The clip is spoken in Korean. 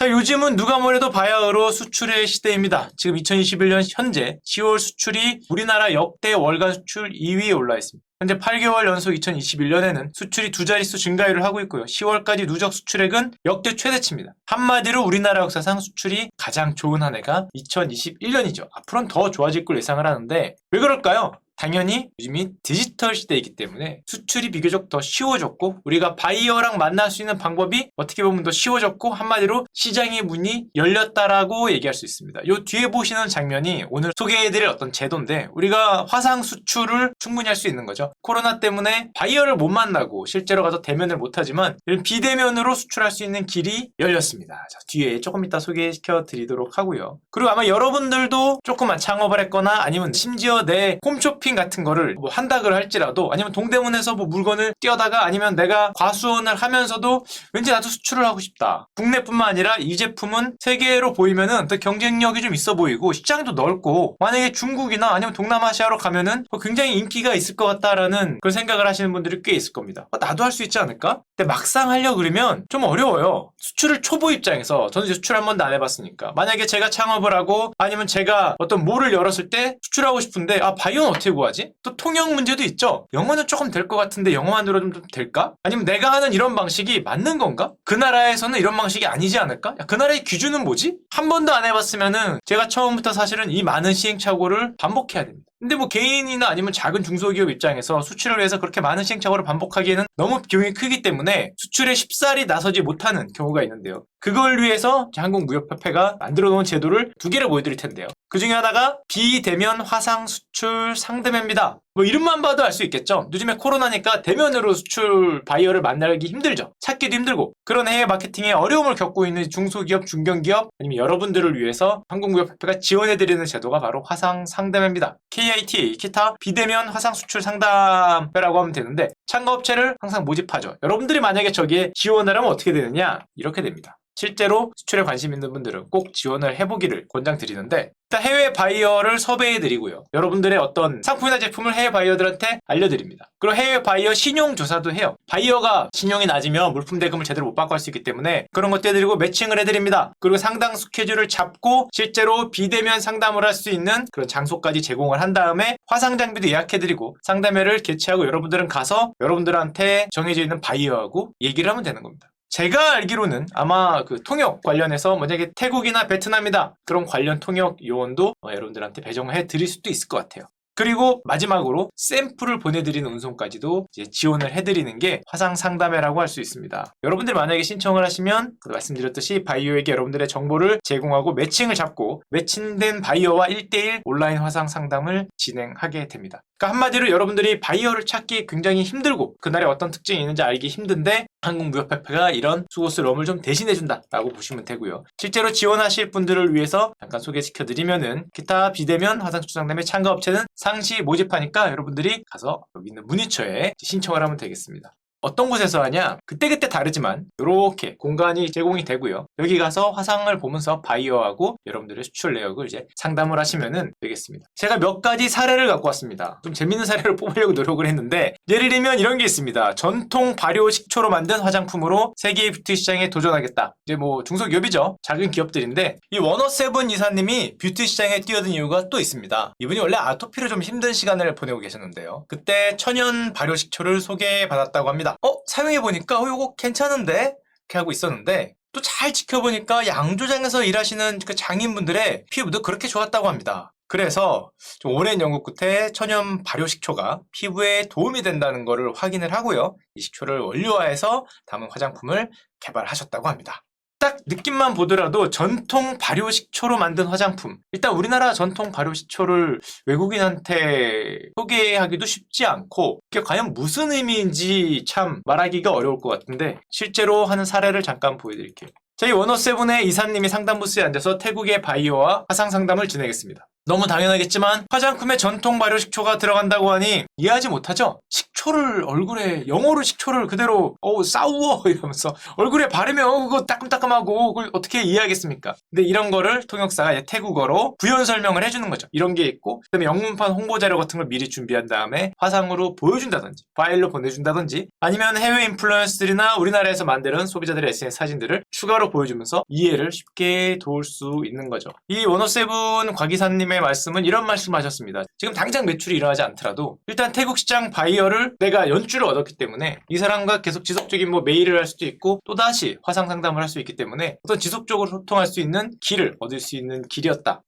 자, 요즘은 누가 뭐래도 바이오로 수출의 시대입니다. 지금 2021년 현재 10월 수출이 우리나라 역대 월간 수출 2위에 올라 있습니다. 현재 8개월 연속 2021년에는 수출이 두 자릿수 증가율을 하고 있고요. 10월까지 누적 수출액은 역대 최대치입니다. 한마디로 우리나라 역사상 수출이 가장 좋은 한 해가 2021년이죠. 앞으로는 더 좋아질 걸 예상을 하는데 왜 그럴까요? 당연히 요즘이 디지털 시대이기 때문에 수출이 비교적 더 쉬워졌고 우리가 바이어랑 만날 수 있는 방법이 어떻게 보면 더 쉬워졌고 한마디로 시장의 문이 열렸다라고 얘기할 수 있습니다. 요 뒤에 보시는 장면이 오늘 소개해드릴 어떤 제도인데 우리가 화상 수출을 충분히 할 수 있는 거죠. 코로나 때문에 바이어를 못 만나고 실제로 가서 대면을 못하지만 이런 비대면으로 수출할 수 있는 길이 열렸습니다. 자, 뒤에 조금 이따 소개시켜 드리도록 하고요. 그리고 아마 여러분들도 조금만 창업을 했거나 아니면 심지어 내 홈쇼핑 같은 거를 뭐 한다고 할지라도 아니면 동대문에서 뭐 물건을 띄어다가 아니면 내가 과수원을 하면서도 왠지 나도 수출을 하고 싶다. 국내뿐만 아니라 이 제품은 세계로 보이면은 더 경쟁력이 좀 있어 보이고 시장도 넓고 만약에 중국이나 아니면 동남아시아로 가면은 굉장히 인기가 있을 것 같다라는 그런 생각을 하시는 분들이 꽤 있을 겁니다. 나도 할 수 있지 않을까? 근데 막상 하려고 그러면 좀 어려워요. 수출을 초보 입장에서 저는 이제 수출 한 번도 안 해봤으니까 만약에 제가 창업을 하고 아니면 제가 어떤 몰을 열었을 때 수출하고 싶은데 바이오는 어떻게 구하지? 또 통역 문제도 있죠. 영어는 조금 될 것 같은데 영어만으로 좀 될까? 아니면 내가 하는 이런 방식이 맞는 건가? 그 나라에서는 이런 방식이 아니지 않을까? 그 나라의 기준은 뭐지? 한 번도 안 해봤으면은 제가 처음부터 사실은 이 많은 시행착오를 반복해야 됩니다. 근데 뭐 개인이나 아니면 작은 중소기업 입장에서 수출을 위해서 그렇게 많은 시행착오를 반복하기에는 너무 비용이 크기 때문에 수출에 쉽사리 나서지 못하는 경우가 있는데요. 그걸 위해서 한국무역협회가 만들어 놓은 제도를 두 개를 보여드릴 텐데요. 그 중에 하나가 비대면 화상 수출 상대매입니다. 뭐 이름만 봐도 알 수 있겠죠. 요즘에 코로나니까 대면으로 수출 바이어를 만나기 힘들죠. 찾기도 힘들고 그런 해외 마케팅에 어려움을 겪고 있는 중소기업, 중견기업 아니면 여러분들을 위해서 한국무역협회가 지원해드리는 제도가 바로 화상 상담회입니다. KITA, 기타 비대면 화상 수출 상담회라고 하면 되는데 참가업체를 항상 모집하죠. 여러분들이 만약에 저기에 지원을 하면 어떻게 되느냐? 이렇게 됩니다. 실제로 수출에 관심 있는 분들은 꼭 지원을 해보기를 권장드리는데 일단 해외 바이어를 섭외해드리고요. 여러분들의 어떤 상품이나 제품을 해외 바이어들한테 알려드립니다. 그리고 해외 바이어 신용조사도 해요. 바이어가 신용이 낮으면 물품 대금을 제대로 못 받고 할 수 있기 때문에 그런 것도 해드리고 매칭을 해드립니다. 그리고 상담 스케줄을 잡고 실제로 비대면 상담을 할 수 있는 그런 장소까지 제공을 한 다음에 화상 장비도 예약해드리고 상담회를 개최하고 여러분들은 가서 여러분들한테 정해져 있는 바이어하고 얘기를 하면 되는 겁니다. 제가 알기로는 아마 그 통역 관련해서 만약에 태국이나 베트남이다 그런 관련 통역 요원도 여러분들한테 배정해 드릴 수도 있을 것 같아요. 그리고 마지막으로 샘플을 보내드리는 운송까지도 이제 지원을 해드리는 게 화상 상담회라고 할 수 있습니다. 여러분들 만약에 신청을 하시면 말씀드렸듯이 바이어에게 여러분들의 정보를 제공하고 매칭을 잡고 매칭된 바이어와 1대1 온라인 화상 상담을 진행하게 됩니다. 그러니까 한마디로 여러분들이 바이어를 찾기 굉장히 힘들고 그날에 어떤 특징이 있는지 알기 힘든데 한국무역협회가 이런 수고스러움을 좀 대신해준다라고 보시면 되고요. 실제로 지원하실 분들을 위해서 잠깐 소개시켜드리면은 기타 비대면 화상수출 상담회 참가업체는 상시 모집하니까 여러분들이 가서 여기 있는 문의처에 신청을 하면 되겠습니다. 어떤 곳에서 하냐? 그때그때 다르지만 이렇게 공간이 제공이 되고요. 여기 가서 화상을 보면서 바이어하고 여러분들의 수출 내역을 이제 상담을 하시면 되겠습니다. 제가 몇 가지 사례를 갖고 왔습니다. 좀 재밌는 사례를 뽑으려고 노력을 했는데 예를 들면 이런 게 있습니다. 전통 발효 식초로 만든 화장품으로 세계 뷰티 시장에 도전하겠다. 이제 뭐 중소기업이죠. 작은 기업들인데 이 워너세븐 이사님이 뷰티 시장에 뛰어든 이유가 또 있습니다. 이분이 원래 아토피로 좀 힘든 시간을 보내고 계셨는데요. 그때 천연 발효 식초를 소개받았다고 합니다. 사용해보니까 요거 괜찮은데? 이렇게 하고 있었는데 또 잘 지켜보니까 양조장에서 일하시는 그 장인분들의 피부도 그렇게 좋았다고 합니다. 그래서 좀 오랜 연구 끝에 천연 발효 식초가 피부에 도움이 된다는 것을 확인을 하고요. 이 식초를 원료화해서 담은 화장품을 개발하셨다고 합니다. 딱 느낌만 보더라도 전통 발효식초로 만든 화장품. 일단 우리나라 전통 발효식초를 외국인한테 소개하기도 쉽지 않고 그게 과연 무슨 의미인지 참 말하기가 어려울 것 같은데 실제로 하는 사례를 잠깐 보여드릴게요. 저희 워너세븐의 이사님이 상담 부스에 앉아서 태국의 바이어와 화상 상담을 진행했습니다. 너무 당연하겠지만 화장품에 전통 발효 식초가 들어간다고 하니 이해하지 못하죠? 식초를 얼굴에 영어로 식초를 그대로 싸워 이러면서 얼굴에 바르면 그거 따끔따끔하고 그걸 어떻게 이해하겠습니까? 근데 이런 거를 통역사가 태국어로 부연 설명을 해주는 거죠. 이런 게 있고 그다음에 영문판 홍보 자료 같은 걸 미리 준비한 다음에 화상으로 보여준다든지 파일로 보내준다든지 아니면 해외 인플루언서들이나 우리나라에서 만드는 소비자들의 SNS 사진들을 추가로 보여주면서 이해를 쉽게 도울 수 있는 거죠. 이 원어세븐 곽이사님의 말씀은 이런 말씀하셨습니다. 지금 당장 매출이 일어나지 않더라도 일단 태국 시장 바이어를 내가 연주를 얻었기 때문에 이 사람과 계속 지속적인 메일을 할 수도 있고 또다시 화상 상담을 할 수 있기 때문에 어떤 지속적으로 소통할 수 있는 길을 얻을 수 있는 길이었다.